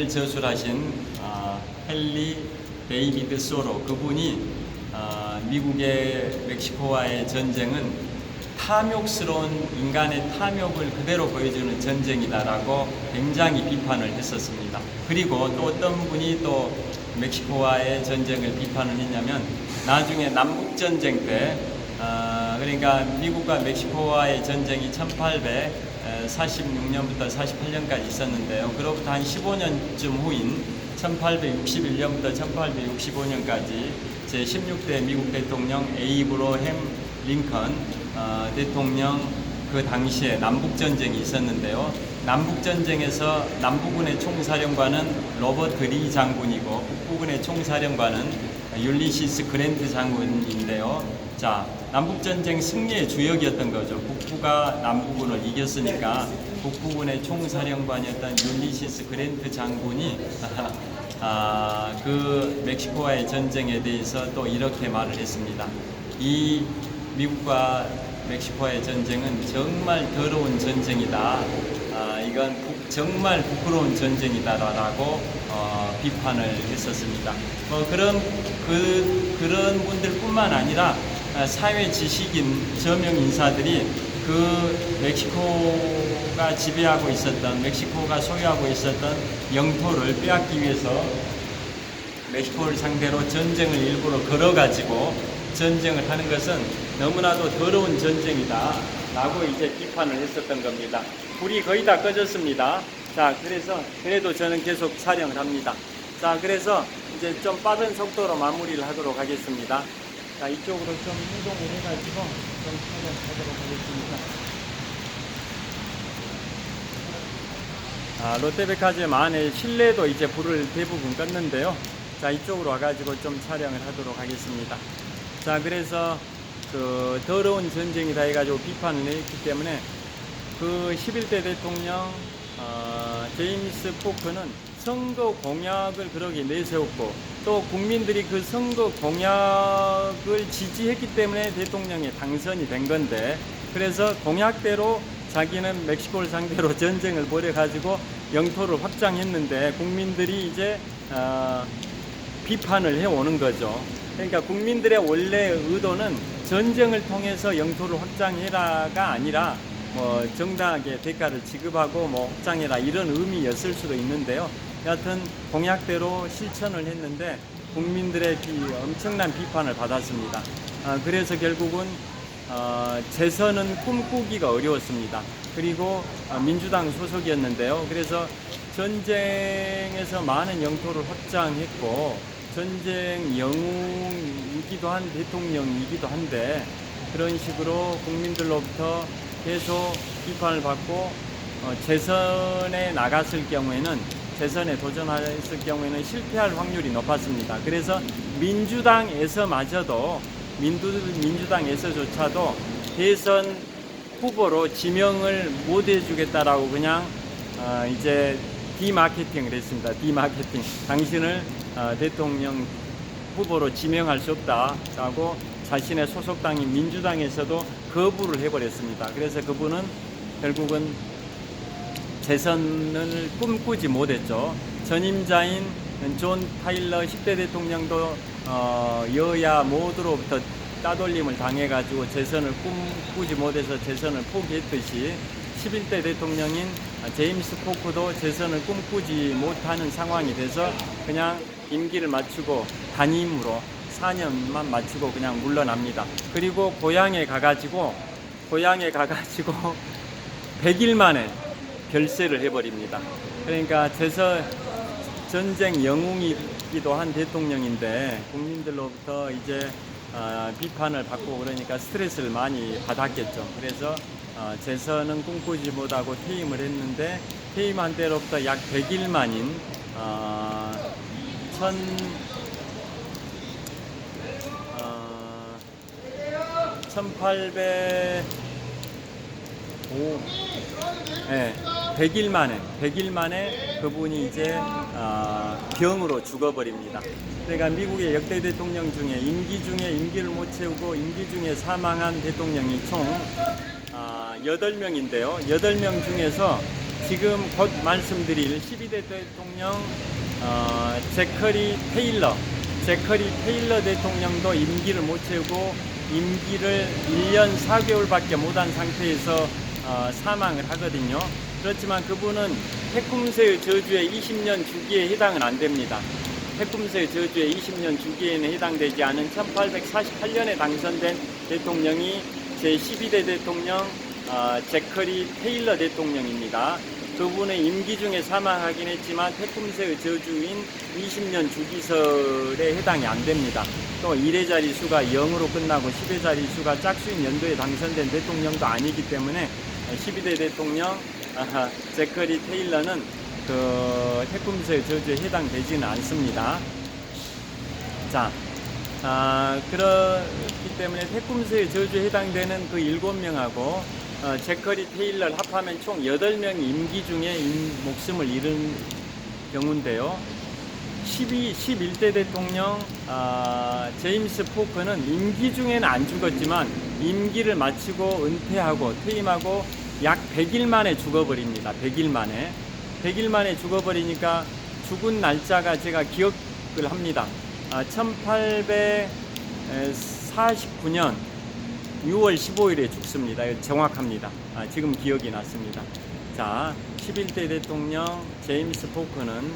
저술하신 헨리 데이비드 소로 그분이 미국의 멕시코와의 전쟁은 탐욕스러운 인간의 탐욕을 그대로 보여주는 전쟁이다라고 굉장히 비판을 했었습니다. 그리고 또 어떤 분이 또 멕시코와의 전쟁을 비판을 했냐면 나중에 남북전쟁 때 그러니까 미국과 멕시코와의 전쟁이 1846년부터 48년까지 있었는데요. 그로부터 한 15년쯤 후인 1861년부터 1865년까지 제16대 미국 대통령 에이브러햄 링컨 대통령 그 당시에 남북전쟁이 있었는데요. 남북전쟁에서 남부군의 총사령관은 로버트 리 장군이고 북부군의 총사령관은 율리시스 그랜트 장군인데요. 자, 남북전쟁 승리의 주역이었던 거죠. 북부가 남부군을 이겼으니까 북부군의 총사령관이었던 율리시스 그랜트 장군이 그 멕시코와의 전쟁에 대해서 또 이렇게 말을 했습니다. 이 미국과 멕시코와의 전쟁은 정말 더러운 전쟁이다. 이건 정말 부끄러운 전쟁이다라고 비판을 했었습니다. 그런 분들뿐만 아니라 사회 지식인 저명 인사들이 그 멕시코가 지배하고 있었던 멕시코가 소유하고 있었던 영토를 빼앗기 위해서 멕시코를 상대로 전쟁을 일부러 걸어가지고 전쟁을 하는 것은 너무나도 더러운 전쟁이다 라고 이제 비판을 했었던 겁니다. 불이 거의 다 꺼졌습니다. 자, 그래도 저는 계속 촬영을 합니다. 자, 그래서 이제 좀 빠른 속도로 마무리를 하도록 하겠습니다. 자, 이쪽으로 좀 이동을 해가지고 좀 촬영하도록 하겠습니다. 롯데백화점 안에 실내도 이제 불을 대부분 껐는데요. 자, 이쪽으로 와가지고 좀 촬영을 하도록 하겠습니다. 자, 그래서 그 더러운 전쟁이다 해가지고 비판을 했기 때문에 그 11대 대통령 제임스 포크는 선거 공약을 그렇게 내세웠고 또 국민들이 그 선거 공약을 지지했기 때문에 대통령에 당선이 된 건데, 그래서 공약대로 자기는 멕시코를 상대로 전쟁을 벌여가지고 영토를 확장했는데 국민들이 이제 비판을 해오는 거죠. 그러니까 국민들의 원래 의도는 전쟁을 통해서 영토를 확장해라가 아니라 정당하게 대가를 지급하고 확장해라 이런 의미였을 수도 있는데요. 여하튼 공약대로 실천을 했는데 국민들의 엄청난 비판을 받았습니다. 그래서 결국은 재선은 꿈꾸기가 어려웠습니다. 그리고 민주당 소속이었는데요. 그래서 전쟁에서 많은 영토를 확장했고 전쟁 영웅이기도 한 대통령이기도 한데 그런 식으로 국민들로부터 계속 비판을 받고 재선에 나갔을 경우에는 재선에 도전했을 경우에는 실패할 확률이 높았습니다. 그래서 민주당에서조차도 대선 후보로 지명을 못 해주겠다라고 그냥 이제 디마케팅을 했습니다. 디마케팅. 당신을 대통령 후보로 지명할 수 없다라고 자신의 소속당인 민주당에서도 거부를 해버렸습니다. 그래서 그분은 결국은 재선을 꿈꾸지 못했죠. 전임자인 존 타일러 10대 대통령도 여야 모두로부터 따돌림을 당해가지고 재선을 꿈꾸지 못해서 재선을 포기했듯이 11대 대통령인 제임스 포크도 재선을 꿈꾸지 못하는 상황이 돼서 그냥 임기를 마치고 단임으로 4년만 마치고 그냥 물러납니다. 그리고 고향에 가가지고 100일 만에 별세를 해버립니다. 그러니까 전쟁 영웅이기도 한 대통령인데 국민들로부터 이제 비판을 받고 그러니까 스트레스를 많이 받았겠죠. 그래서 재선은 꿈꾸지 못하고 퇴임을 했는데 퇴임한 때로부터 약 100일 만인 100일 만에 그분이 이제 병으로 죽어버립니다. 그러니까 미국의 역대 대통령 중에 임기를 못 채우고 임기 중에 사망한 대통령이 총 8명인데요. 8명 중에서 지금 곧 말씀드릴 12대 대통령 제커리 테일러 대통령도 임기를 못 채우고 임기를 1년 4개월밖에 못한 상태에서 사망을 하거든요. 그렇지만 그분은 테쿰스의 저주의 20년 주기에 해당은 안 됩니다. 테쿰스의 저주의 20년 주기에는 해당되지 않은 1848년에 당선된 대통령이 제12대 대통령 제커리 테일러 대통령입니다. 그분의 임기 중에 사망하긴 했지만 테쿰스의 저주인 20년 주기설에 해당이 안 됩니다. 또 1의 자리수가 0으로 끝나고 10의 자리수가 짝수인 연도에 당선된 대통령도 아니기 때문에 12대 대통령 제커리 테일러는 그 테쿰스의 저주에 해당되지는 않습니다. 자, 그렇기 때문에 테쿰스의 저주에 해당되는 그 7명하고 제커리 테일러를 합하면 총 8명이 임기 중에 목숨을 잃은 경우인데요. 11대 대통령 제임스 포크는 임기 중에는 안 죽었지만 임기를 마치고 은퇴하고 퇴임하고 약 100일 만에 죽어버립니다. 100일 만에 죽어버리니까 죽은 날짜가 제가 기억을 합니다. 1849년 6월 15일에 죽습니다. 정확합니다. 지금 기억이 났습니다. 자, 11대 대통령 제임스 포크는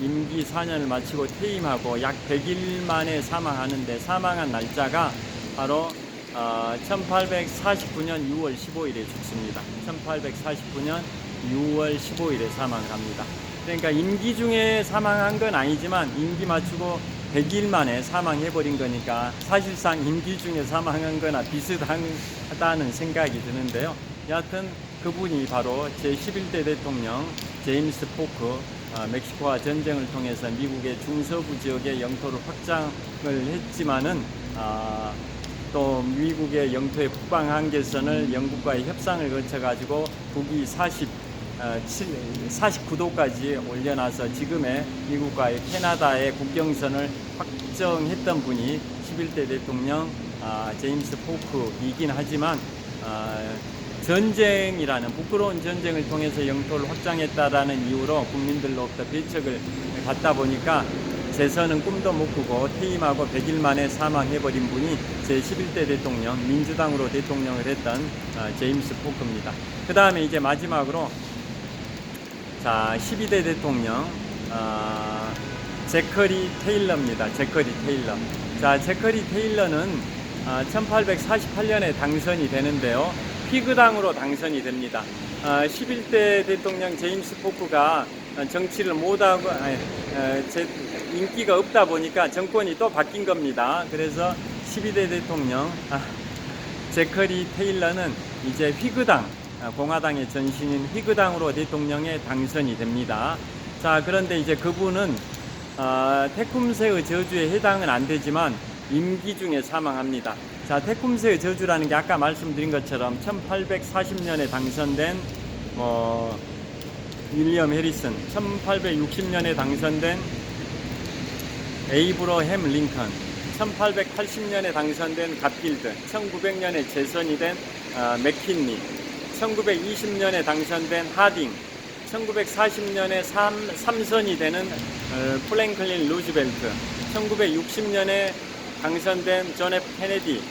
임기 4년을 마치고 퇴임하고 약 100일 만에 사망하는데 사망한 날짜가 바로 1849년 6월 15일에 죽습니다. 1849년 6월 15일에 사망을 합니다. 그러니까 임기 중에 사망한 건 아니지만 임기 맞추고 100일 만에 사망해버린 거니까 사실상 임기 중에 사망한 거나 비슷하다는 생각이 드는데요. 여하튼 그분이 바로 제11대 대통령 제임스 포크, 멕시코와 전쟁을 통해서 미국의 중서부 지역의 영토를 확장을 했지만은 또 미국의 영토의 북방 한계선을 영국과의 협상을 거쳐 가지고 북위 49도까지 올려놔서 지금의 미국과의 캐나다의 국경선을 확정했던 분이 11대 대통령 제임스 포크이긴 하지만 전쟁이라는 부끄러운 전쟁을 통해서 영토를 확장했다라는 이유로 국민들로부터 배척을 받다 보니까 재선은 꿈도 못 꾸고 퇴임하고 100일 만에 사망해버린 분이 제11대 대통령, 민주당으로 대통령을 했던 제임스 포크입니다. 그 다음에 이제 마지막으로 자, 12대 대통령 제커리 테일러입니다. 제커리 테일러. 자, 제커리 테일러는 1848년에 당선이 되는데요. 피그당으로 당선이 됩니다. 11대 대통령 제임스 포크가 정치를 못하고 인기가 없다 보니까 정권이 또 바뀐 겁니다. 그래서 12대 대통령 제커리 테일러는 이제 휘그당, 공화당의 전신인 휘그당으로 대통령에 당선이 됩니다. 자, 그런데 이제 그분은 테쿰스의 저주에 해당은 안 되지만 임기 중에 사망합니다. 자, 테쿰스의 저주라는 게 아까 말씀드린 것처럼 1840년에 당선된 윌리엄 해리슨, 1860년에 당선된 에이브러햄 링컨, 1880년에 당선된 갓필드, 1900년에 재선이 된 맥킨리, 1920년에 당선된 하딩, 1940년에 3선이 되는 프랭클린 루즈벨트, 1960년에 당선된 존 F 케네디,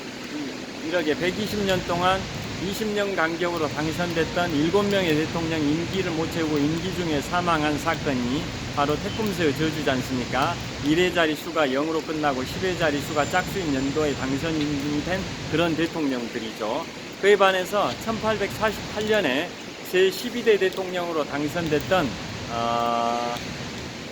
이렇게 120년 동안 20년 간격으로 당선됐던 7명의 대통령 임기를 못 채우고 임기 중에 사망한 사건이 바로 테쿰스의 저주지 않습니까? 1의 자리수가 0으로 끝나고 10의 자리수가 짝수인 연도에 당선이 된 그런 대통령들이죠. 그에 반해서 1848년에 제12대 대통령으로 당선됐던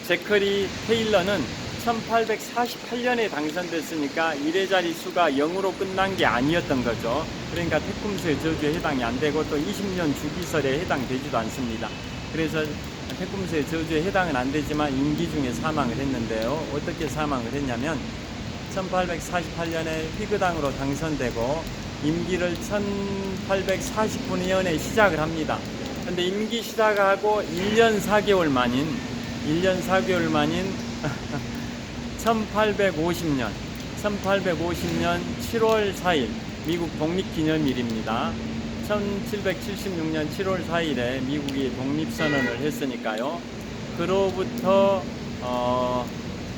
제커리 테일러는 1848년에 당선됐으니까 1의 자리수가 0으로 끝난 게 아니었던 거죠. 그러니까 테쿰스의 저주에 해당이 안 되고 또 20년 주기설에 해당되지도 않습니다. 그래서 테쿰스의 저주에 해당은 안 되지만 임기 중에 사망을 했는데요. 어떻게 사망을 했냐면 1848년에 휘그당으로 당선되고 임기를 1849년에 시작을 합니다. 근데 임기 시작하고 1년 4개월 만인 1850년 7월 4일 미국 독립기념일입니다. 1776년 7월 4일에 미국이 독립선언을 했으니까요. 그로부터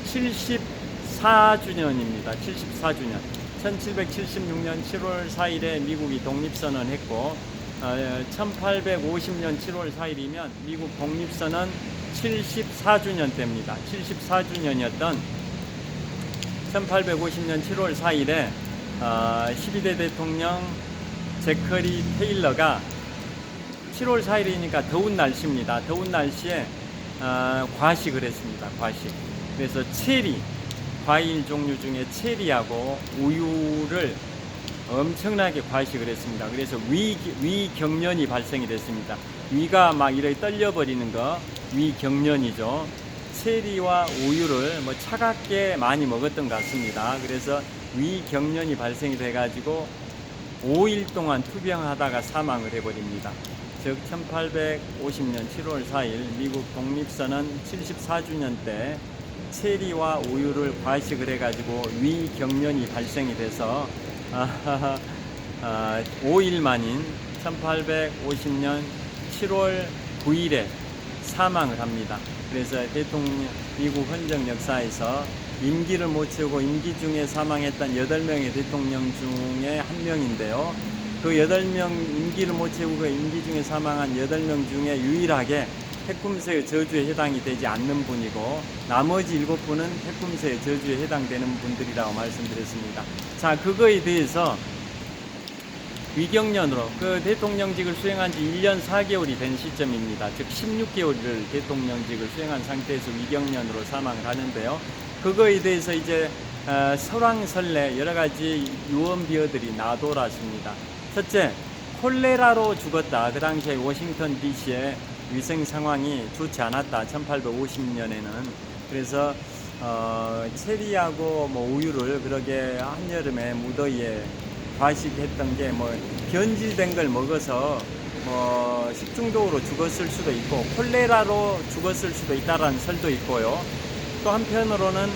74주년입니다. 74주년. 1776년 7월 4일에 미국이 독립선언했고 1850년 7월 4일이면 미국 독립선언 74주년 때입니다. 74주년이었던 1850년 7월 4일에 12대 대통령 제커리 테일러가 7월 4일이니까 더운 날씨입니다. 더운 날씨에 과식을 했습니다. 과식. 그래서 체리, 과일 종류 중에 체리하고 우유를 엄청나게 과식을 했습니다. 그래서 위경련이 발생이 됐습니다. 위가 막 이렇게 떨려버리는 거 위경련이죠. 체리와 우유를 차갑게 많이 먹었던 것 같습니다. 그래서 위경련이 발생이 돼가지고 5일 동안 투병하다가 사망을 해버립니다. 즉 1850년 7월 4일 미국 독립선언 74주년 때 체리와 우유를 과식을 해가지고 위경련이 발생이 돼서 5일 만인 1850년 7월 9일에 사망을 합니다. 그래서 미국 헌정 역사에서 임기를 못 채우고 임기 중에 사망했던 8명의 대통령 중에 한 명인데요. 그 8명 임기를 못 채우고 임기 중에 사망한 8명 중에 유일하게 핵꿈새의 저주에 해당이 되지 않는 분이고 나머지 7분은 핵꿈새의 저주에 해당되는 분들이라고 말씀드렸습니다. 자, 그거에 대해서 위경련으로 그 대통령직을 수행한 지 1년 4개월이 된 시점입니다. 즉 16개월을 대통령직을 수행한 상태에서 위경련으로 사망을 하는데요. 그거에 대해서 이제 설왕설래 여러 가지 유언비어들이 나돌았습니다. 첫째, 콜레라로 죽었다. 그 당시에 워싱턴 DC의 위생 상황이 좋지 않았다. 1850년에는. 그래서 체리하고 우유를 그러게 한여름에 무더위에 과식했던 게 변질된 걸 먹어서 식중독으로 죽었을 수도 있고 콜레라로 죽었을 수도 있다라는 설도 있고요. 또 한편으로는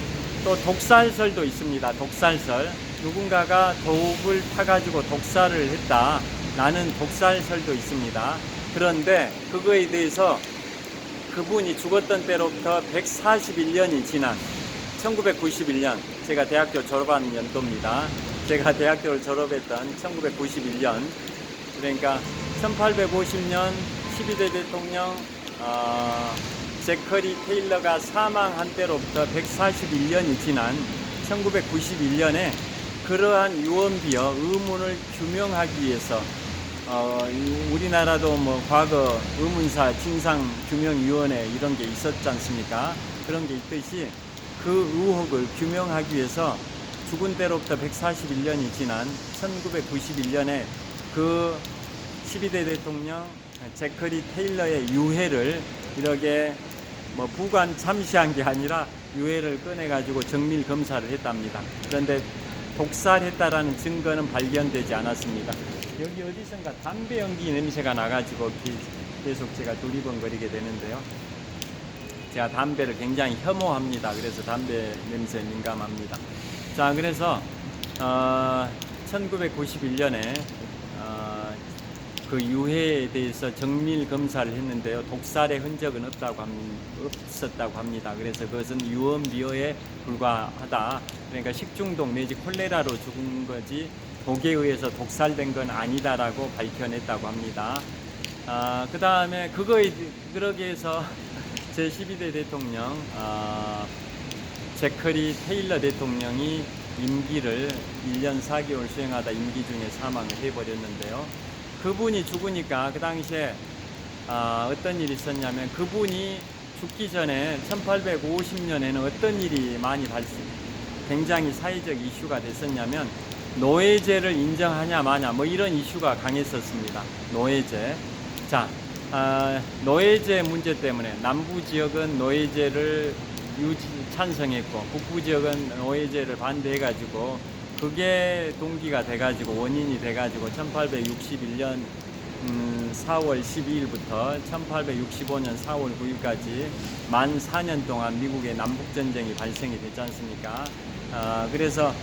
또 독살설도 있습니다. 독살설. 누군가가 독을 타가지고 독살을 했다. 라는 독살설도 있습니다. 그런데 그거에 대해서 그분이 죽었던 때로부터 141년이 지난 1991년, 제가 대학교 졸업한 연도입니다. 제가 대학교를 졸업했던 1991년, 그러니까 1850년 12대 대통령 제커리 테일러가 사망한 때로부터 141년이 지난 1991년에 그러한 유언비어 의문을 규명하기 위해서 우리나라도 과거 의문사 진상규명위원회 이런 게 있었지 않습니까? 그런 게 있듯이 그 의혹을 규명하기 위해서 죽은 때로부터 141년이 지난 1991년에 그 12대 대통령 제커리 테일러의 유해를 이렇게 부관 참시한 게 아니라 유해를 꺼내가지고 정밀 검사를 했답니다. 그런데 독살했다라는 증거는 발견되지 않았습니다. 여기 어디선가 담배 연기 냄새가 나가지고 계속 제가 두리번거리게 되는데요. 제가 담배를 굉장히 혐오합니다. 그래서 담배 냄새에 민감합니다. 자, 그래서 1991년에 그 유해에 대해서 정밀 검사를 했는데요. 독살의 흔적은 없었다고 합니다. 그래서 그것은 유언비어에 불과하다. 그러니까 식중독 내지 콜레라로 죽은 거지 독에 의해서 독살된 건 아니다라고 밝혀냈다고 합니다. 그 다음에 그러기 위해서 제12대 대통령 제커리 테일러 대통령이 임기를 1년 4개월 수행하다 임기 중에 사망을 해버렸는데요. 그분이 죽으니까 그 당시에 어떤 일이 있었냐면 그분이 죽기 전에 1850년에는 어떤 일이 많이 굉장히 사회적 이슈가 됐었냐면 노예제를 인정하냐 마냐 이런 이슈가 강했었습니다. 노예제. 자, 노예제 문제 때문에 남부 지역은 노예제를 찬성했고 북부 지역은 노예제를 반대해가지고 그게 동기가 돼가지고 원인이 돼가지고 1861년 4월 12일부터 1865년 4월 9일까지 만 4년 동안 미국의 남북전쟁이 발생이 됐지 않습니까? 그래서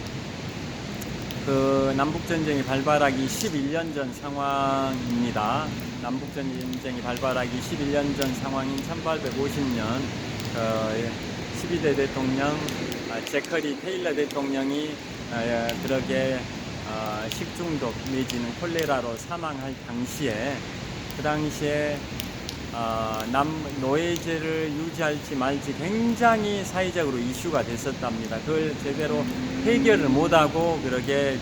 그 남북전쟁이 발발하기 11년 전 상황입니다. 남북전쟁이 발발하기 11년 전 상황인 1850년 12대 대통령 제커리 테일러 대통령이 그러게 식중독 내지는 콜레라로 사망할 당시에 그 당시에 노예제를 유지할지 말지 굉장히 사회적으로 이슈가 됐었답니다. 그걸 제대로 해결을 못하고 그러게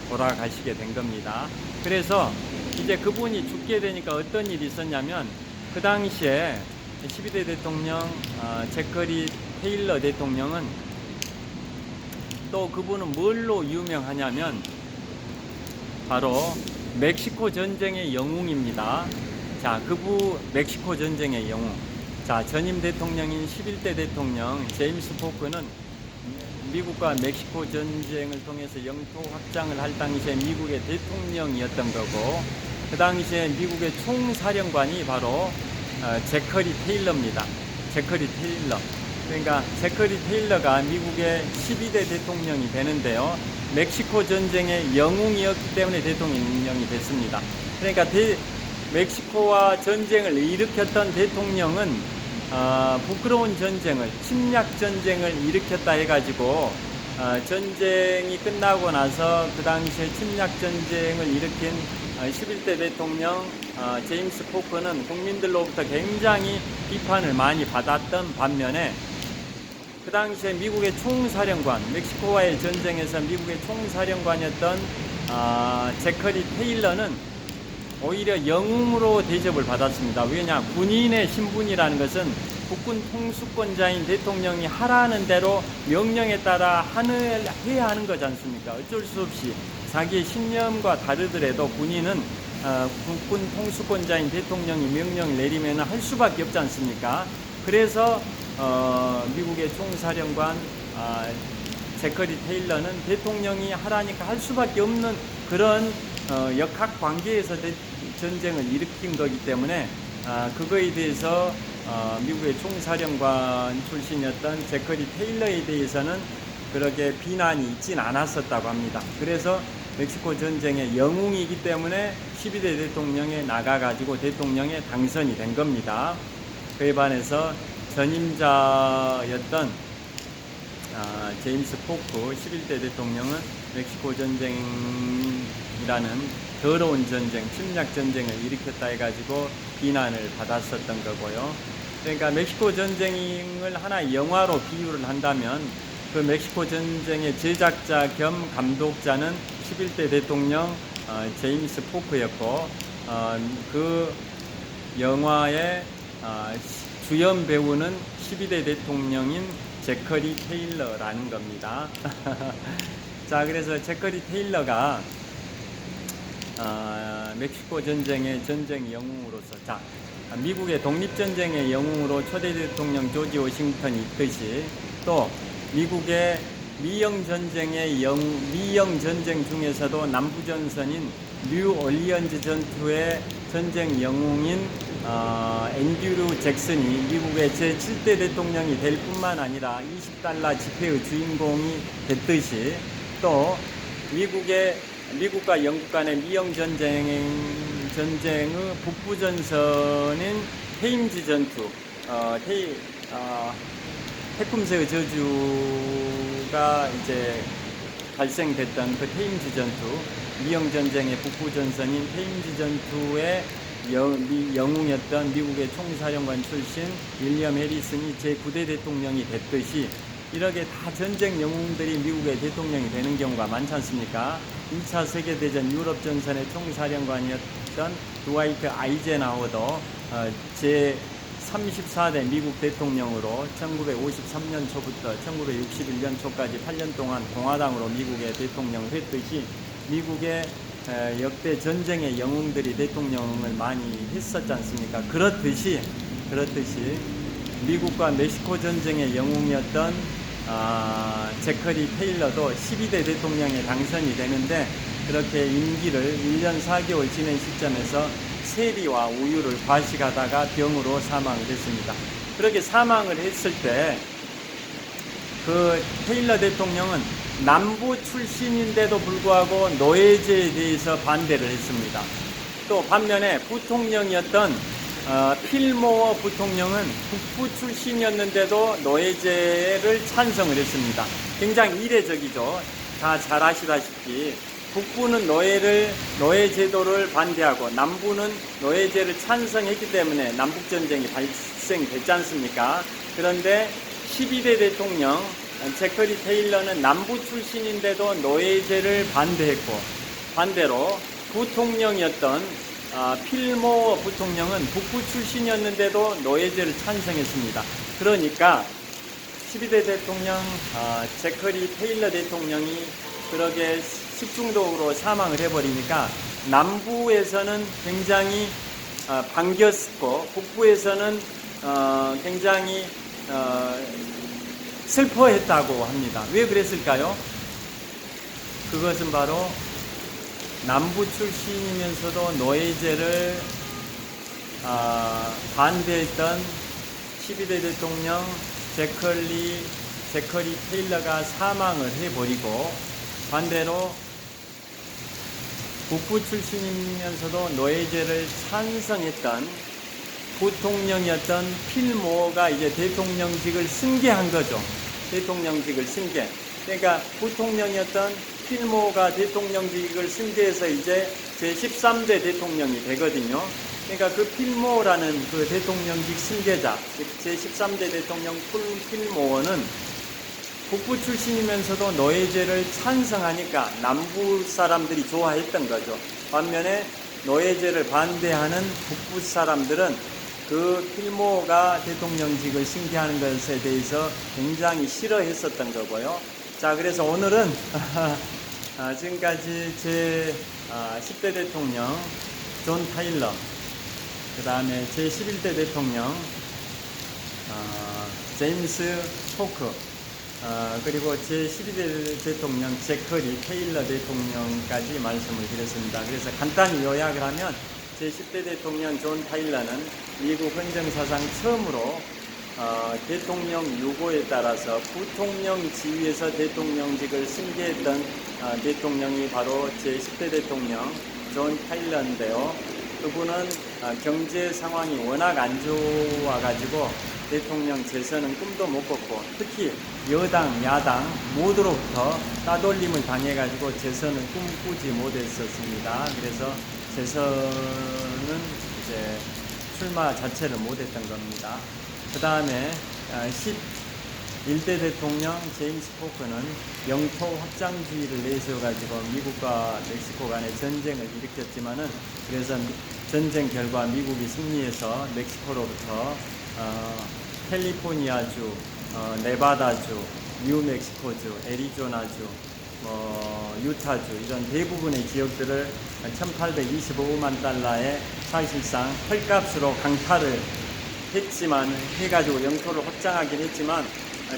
돌아가시게 된 겁니다. 그래서 이제 그분이 죽게 되니까 어떤 일이 있었냐면 그 당시에 12대 대통령 제커리 테일러 대통령은 또 그분은 뭘로 유명하냐면 바로 멕시코 전쟁의 영웅입니다. 자, 멕시코 전쟁의 영웅. 자, 전임 대통령인 11대 대통령 제임스 포크는 미국과 멕시코 전쟁을 통해서 영토 확장을 할 당시에 미국의 대통령이었던 거고, 그 당시에 미국의 총사령관이 바로 제커리 테일러입니다. 제커리 테일러. 그러니까 제커리 테일러가 미국의 12대 대통령이 되는데요. 멕시코 전쟁의 영웅이었기 때문에 대통령이 됐습니다. 그러니까 멕시코와 전쟁을 일으켰던 대통령은 부끄러운 전쟁을, 침략 전쟁을 일으켰다 해가지고 전쟁이 끝나고 나서 그 당시에 침략 전쟁을 일으킨 11대 대통령 제임스 포크는 국민들로부터 굉장히 비판을 많이 받았던 반면에 그 당시에 미국의 총사령관, 멕시코와의 전쟁에서 미국의 총사령관이었던 제커리 테일러는 오히려 영웅으로 대접을 받았습니다. 왜냐? 군인의 신분이라는 것은 국군 통수권자인 대통령이 하라는 대로 명령에 따라 해야 하는 거지 않습니까? 어쩔 수 없이 자기의 신념과 다르더라도 군인은 국군 통수권자인 대통령이 명령을 내리면 할 수밖에 없지 않습니까? 그래서 미국의 총사령관 제커리 테일러는 대통령이 하라니까 할 수밖에 없는 그런 역학 관계에서 전쟁을 일으킨 거기 때문에 그거에 대해서 미국의 총사령관 출신이었던 제커리 테일러에 대해서는 그렇게 비난이 있진 않았었다고 합니다. 그래서 멕시코 전쟁의 영웅이기 때문에 12대 대통령에 나가가지고 대통령에 당선이 된 겁니다. 그에 반해서 전임자였던 제임스 포크 11대 대통령은 멕시코 전쟁이라는 더러운 전쟁, 침략 전쟁을 일으켰다 해가지고 비난을 받았었던 거고요. 그러니까 멕시코 전쟁을 하나의 영화로 비유를 한다면 그 멕시코 전쟁의 제작자 겸 감독자는 11대 대통령 제임스 포크였고 그 영화의 주연 배우는 12대 대통령인 제커리 테일러라는 겁니다. 자, 그래서 제커리 테일러가 멕시코 전쟁의 전쟁 영웅으로서, 자, 미국의 독립전쟁의 영웅으로 초대 대통령 조지 워싱턴이 있듯이 또 미국의 미영 전쟁 중에서도 남부전선인 뉴올리언즈 전투의 전쟁 영웅인 앤드류 잭슨이 미국의 제7대 대통령이 될 뿐만 아니라 $20 지폐의 주인공이 됐듯이 또 미국과 영국 간의 미영 전쟁의 북부전선인 테임즈 전투, 테쿰스의 저주가 이제 발생됐던 그 테임즈 전투, 미영 전쟁의 북부전선인 테임즈 전투의 영웅이었던 미국의 총사령관 출신 윌리엄 해리슨이 제9대 대통령이 됐듯이 이렇게 다 전쟁 영웅들이 미국의 대통령이 되는 경우가 많지 않습니까? 2차 세계대전 유럽 전선의 총사령관이었던 드와이트 아이젠하워도 제34대 미국 대통령으로 1953년 초부터 1961년 초까지 8년 동안 공화당으로 미국의 대통령을 했듯이 미국의 역대 전쟁의 영웅들이 대통령을 많이 했었지 않습니까? 그렇듯이 미국과 멕시코 전쟁의 영웅이었던 제커리 테일러도 12대 대통령에 당선이 되는데 그렇게 임기를 1년 4개월 지낸 시점에서 세리와 우유를 과식하다가 병으로 사망을 했습니다. 그렇게 사망을 했을 때 그 테일러 대통령은 남부 출신인데도 불구하고 노예제에 대해서 반대를 했습니다. 또 반면에 부통령이었던 필모어 부통령은 북부 출신이었는데도 노예제를 찬성을 했습니다. 굉장히 이례적이죠. 다 잘 아시다시피 북부는 노예제도를 반대하고 남부는 노예제를 찬성했기 때문에 남북전쟁이 발생됐지 않습니까? 그런데 12대 대통령 제커리 테일러는 남부 출신인데도 노예제를 반대했고, 반대로 부통령이었던 필모어 부통령은 북부 출신이었는데도 노예제를 찬성했습니다. 그러니까 12대 대통령 제커리 테일러 대통령이 그렇게 식중독으로 사망을 해버리니까 남부에서는 굉장히 반겼고 북부에서는 굉장히 슬퍼했다고 합니다. 왜 그랬을까요? 그것은 바로 남부 출신이면서도 노예제를 반대했던 12대 대통령 제커리 테일러가 사망을 해버리고, 반대로 북부 출신이면서도 노예제를 찬성했던 부통령이었던 필모어가 이제 대통령직을 승계한 거죠. 대통령직을 승계. 그러니까 부통령이었던 필모어가 대통령직을 승계해서 이제 제13대 대통령이 되거든요. 그러니까 그 필모어라는 그 대통령직 승계자, 제13대 대통령 필모어는 북부 출신이면서도 노예제를 찬성하니까 남부 사람들이 좋아했던 거죠. 반면에 노예제를 반대하는 북부 사람들은 그 필모어가 대통령직을 승계하는 것에 대해서 굉장히 싫어했었던 거고요. 자, 그래서 오늘은 지금까지 제 10대 대통령 존 타일러, 그 다음에 제 11대 대통령 제임스 포크, 그리고 제 12대 대통령 제커리 테일러 대통령까지 말씀을 드렸습니다. 그래서 간단히 요약을 하면 제 10대 대통령 존 타일러는 미국 헌정사상 처음으로 대통령 요구에 따라서 부통령 지위에서 대통령직을 승계했던 대통령이 바로 제 10대 대통령 존 타일러인데요. 그분은 경제 상황이 워낙 안 좋아가지고 대통령 재선은 꿈도 못 꿨고, 특히 여당, 야당 모두로부터 따돌림을 당해가지고 재선을 꿈꾸지 못했었습니다. 그래서 재선은 이제 출마 자체를 못했던 겁니다. 그 다음에 11대 대통령 제임스 포크는 영토 확장주의를 내세워가지고 미국과 멕시코 간의 전쟁을 일으켰지만은, 그래서 전쟁 결과 미국이 승리해서 멕시코로부터 캘리포니아주, 네바다주, 뉴멕시코주, 애리조나주, 유타주 이런 대부분의 지역들을 1825만 달러에 사실상 헐값으로 강탈을 했지만, 해가지고 영토를 확장하긴 했지만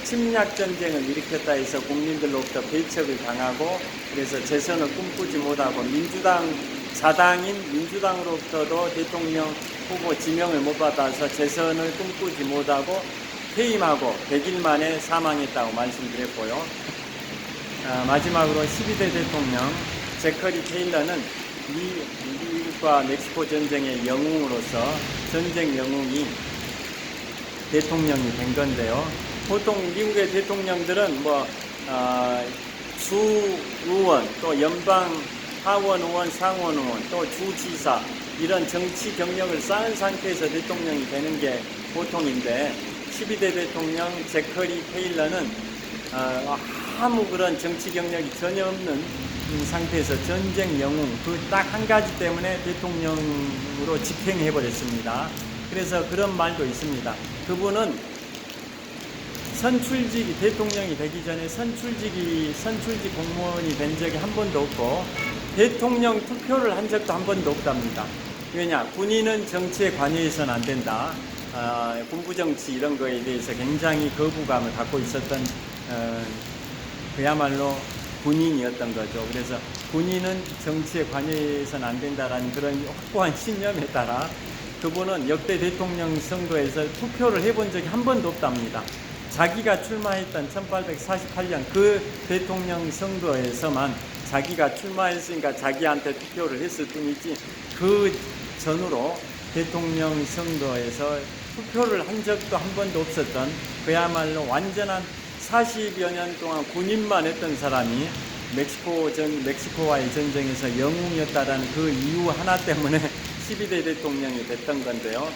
침략 전쟁을 일으켰다 해서 국민들로부터 배척을 당하고, 그래서 재선을 꿈꾸지 못하고 자당인 민주당으로부터도 대통령 후보 지명을 못 받아서 재선을 꿈꾸지 못하고 퇴임하고 100일 만에 사망했다고 말씀드렸고요. 마지막으로 12대 대통령 제커리 테일러는 미국과 멕시코 전쟁의 영웅으로서 전쟁 영웅이 대통령이 된 건데요. 보통 미국의 대통령들은 주의원, 또 연방 하원 의원, 상원 의원, 또 주지사 이런 정치 경력을 쌓은 상태에서 대통령이 되는 게 보통인데, 12대 대통령 제커리 테일러는 아무 그런 정치 경력이 전혀 없는 상태에서 전쟁 영웅 그 딱 한 가지 때문에 대통령으로 직행해 버렸습니다. 그래서 그런 말도 있습니다. 그분은 선출직이 대통령이 되기 전에 선출직 공무원이 된 적이 한 번도 없고 대통령 투표를 한 적도 한 번도 없답니다. 왜냐? 군인은 정치에 관여해서는 안 된다. 군부 정치 이런 거에 대해서 굉장히 거부감을 갖고 있었던 그야말로 군인이었던 거죠. 그래서 군인은 정치에 관여해서는 안 된다라는 그런 확고한 신념에 따라 그분은 역대 대통령 선거에서 투표를 해본 적이 한 번도 없답니다. 자기가 출마했던 1848년 그 대통령 선거에서만 자기가 출마했으니까 자기한테 투표를 했을 뿐이지 그 전으로 대통령 선거에서 투표를 한 적도 한 번도 없었던 그야말로 완전한 40여 년 동안 군인만 했던 사람이 멕시코와의 전쟁에서 영웅이었다라는 그 이유 하나 때문에 12대 대통령이 됐던 건데요.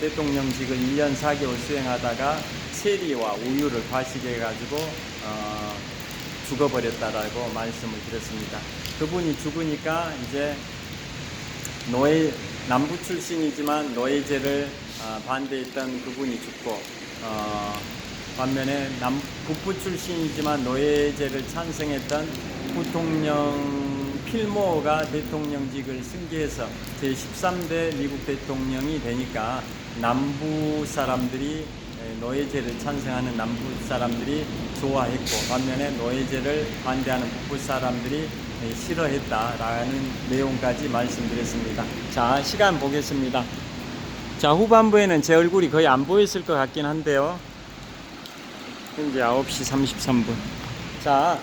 대통령직을 1년 4개월 수행하다가 체리와 우유를 과식해가지고 죽어버렸다라고 말씀을 드렸습니다. 그분이 죽으니까 이제 남부 출신이지만 노예제를 반대했던 그분이 죽고 반면에 북부 출신이지만 노예제를 찬성했던 부통령 필모가 대통령직을 승계해서 제13대 미국 대통령이 되니까 남부 사람들이 노예제를 찬성하는 남부 사람들이 좋아했고 반면에 노예제를 반대하는 북부 사람들이 싫어했다라는 내용까지 말씀드렸습니다. 자, 시간 보겠습니다. 자, 후반부에는 제 얼굴이 거의 안 보였을 것 같긴 한데요. 현재 9시 33분. 자,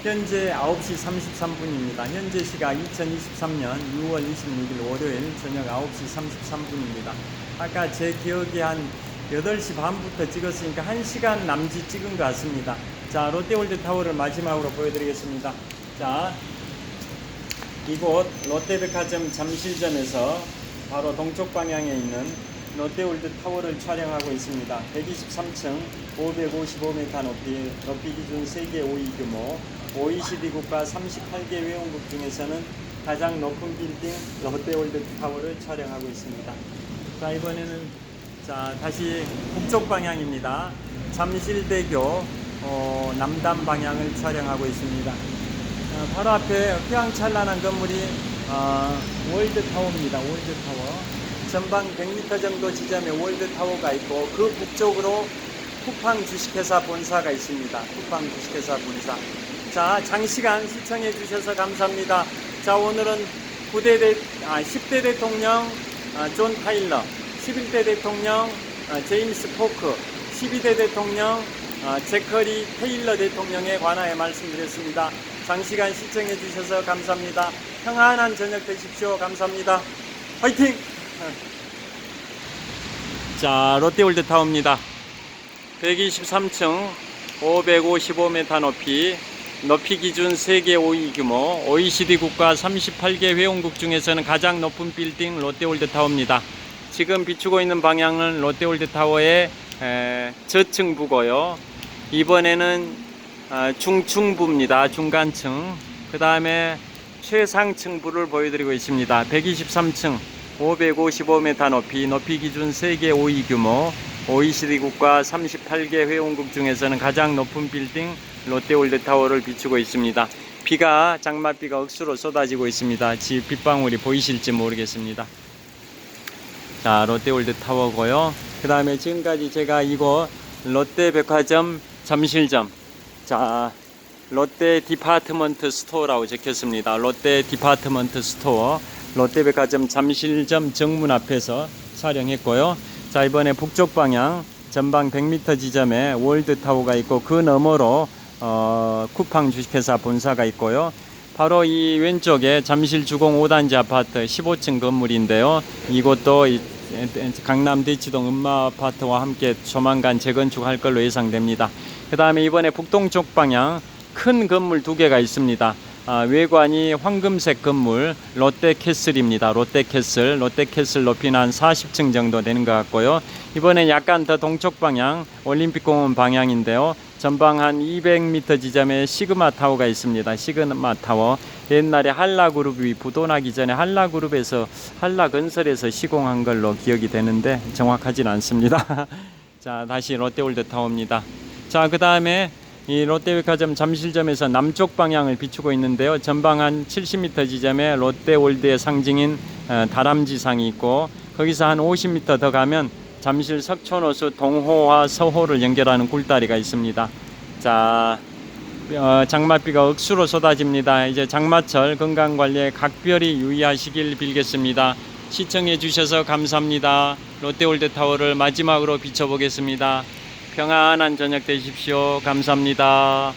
현재 9시 33분입니다. 현재 시각 2023년 6월 26일 월요일 저녁 9시 33분입니다. 아까 제 기억에 한 8시 반부터 찍었으니까 1시간 남짓 찍은 것 같습니다. 자, 롯데월드타워를 마지막으로 보여드리겠습니다. 자, 이곳 롯데백화점 잠실점에서 바로 동쪽 방향에 있는 롯데월드타워를 촬영하고 있습니다. 123층 555m 높이 기준 세계 5위 규모 OECD 국가 38개 회원국 중에서는 가장 높은 빌딩 롯데월드타워를 촬영하고 있습니다. 자, 이번에는 다시 북쪽 방향입니다. 잠실대교 남단 방향을 촬영하고 있습니다. 바로 앞에 휘황찬란한 건물이 월드타워입니다. 월드타워. 전방 100m 정도 지점에 월드타워가 있고 그 북쪽으로 쿠팡 주식회사 본사가 있습니다. 쿠팡 주식회사 본사. 자, 장시간 시청해 주셔서 감사합니다. 자, 오늘은 10대 대통령 존 타일러, 11대 대통령 제임스 포크, 12대 대통령 제커리 테일러 대통령에 관하여 말씀드렸습니다. 장시간 시청해 주셔서 감사합니다. 평안한 저녁 되십시오. 감사합니다. 화이팅! 자, 롯데월드타워입니다. 123층 555m 높이 기준 세계 5위 규모 OECD 국가 38개 회원국 중에서는 가장 높은 빌딩 롯데월드타워입니다. 지금 비추고 있는 방향은 롯데월드타워의 저층부고요. 이번에는 중층부입니다. 중간층. 그 다음에 최상층부를 보여드리고 있습니다. 123층 555m 높이 기준 세계 5위 규모 OECD 국가 38개 회원국 중에서는 가장 높은 빌딩 롯데월드타워를 비추고 있습니다. 비가 장맛비가 억수로 쏟아지고 있습니다. 빗방울이 보이실지 모르겠습니다. 자, 롯데월드타워고요. 그 다음에 지금까지 제가 이곳 롯데백화점 잠실점, 자, 롯데 디파트먼트 스토어라고 적혔습니다. 롯데 디파트먼트 스토어, 롯데백화점 잠실점 정문 앞에서 촬영했고요. 자, 이번에 북쪽 방향 전방 100m 지점에 월드타워가 있고 그 너머로 쿠팡 주식회사 본사가 있고요. 바로 이 왼쪽에 잠실 주공 5단지 아파트 15층 건물인데요. 이곳도 강남 대치동 음마아파트와 함께 조만간 재건축할 걸로 예상됩니다. 그 다음에 이번에 북동쪽 방향 큰 건물 2개가 있습니다. 외관이 황금색 건물 롯데캐슬입니다. 롯데캐슬 높이는 한 40층 정도 되는 것 같고요. 이번엔 약간 더 동쪽 방향 올림픽공원 방향인데요. 전방 한 200m 지점에 시그마 타워가 있습니다. 시그마 타워. 옛날에 한라그룹이 부도나기 전에 한라건설에서 시공한 걸로 기억이 되는데 정확하진 않습니다. 자, 다시 롯데월드타워입니다. 자, 그 다음에 이 롯데백화점 잠실점에서 남쪽 방향을 비추고 있는데요. 전방 한 70m 지점에 롯데월드의 상징인 다람쥐상이 있고 거기서 한 50m 더 가면 잠실 석촌호수 동호와 서호를 연결하는 굴다리가 있습니다. 자, 장맛비가 억수로 쏟아집니다. 이제 장마철 건강관리에 각별히 유의하시길 빌겠습니다. 시청해 주셔서 감사합니다. 롯데월드타워를 마지막으로 비춰보겠습니다. 평안한 저녁 되십시오. 감사합니다.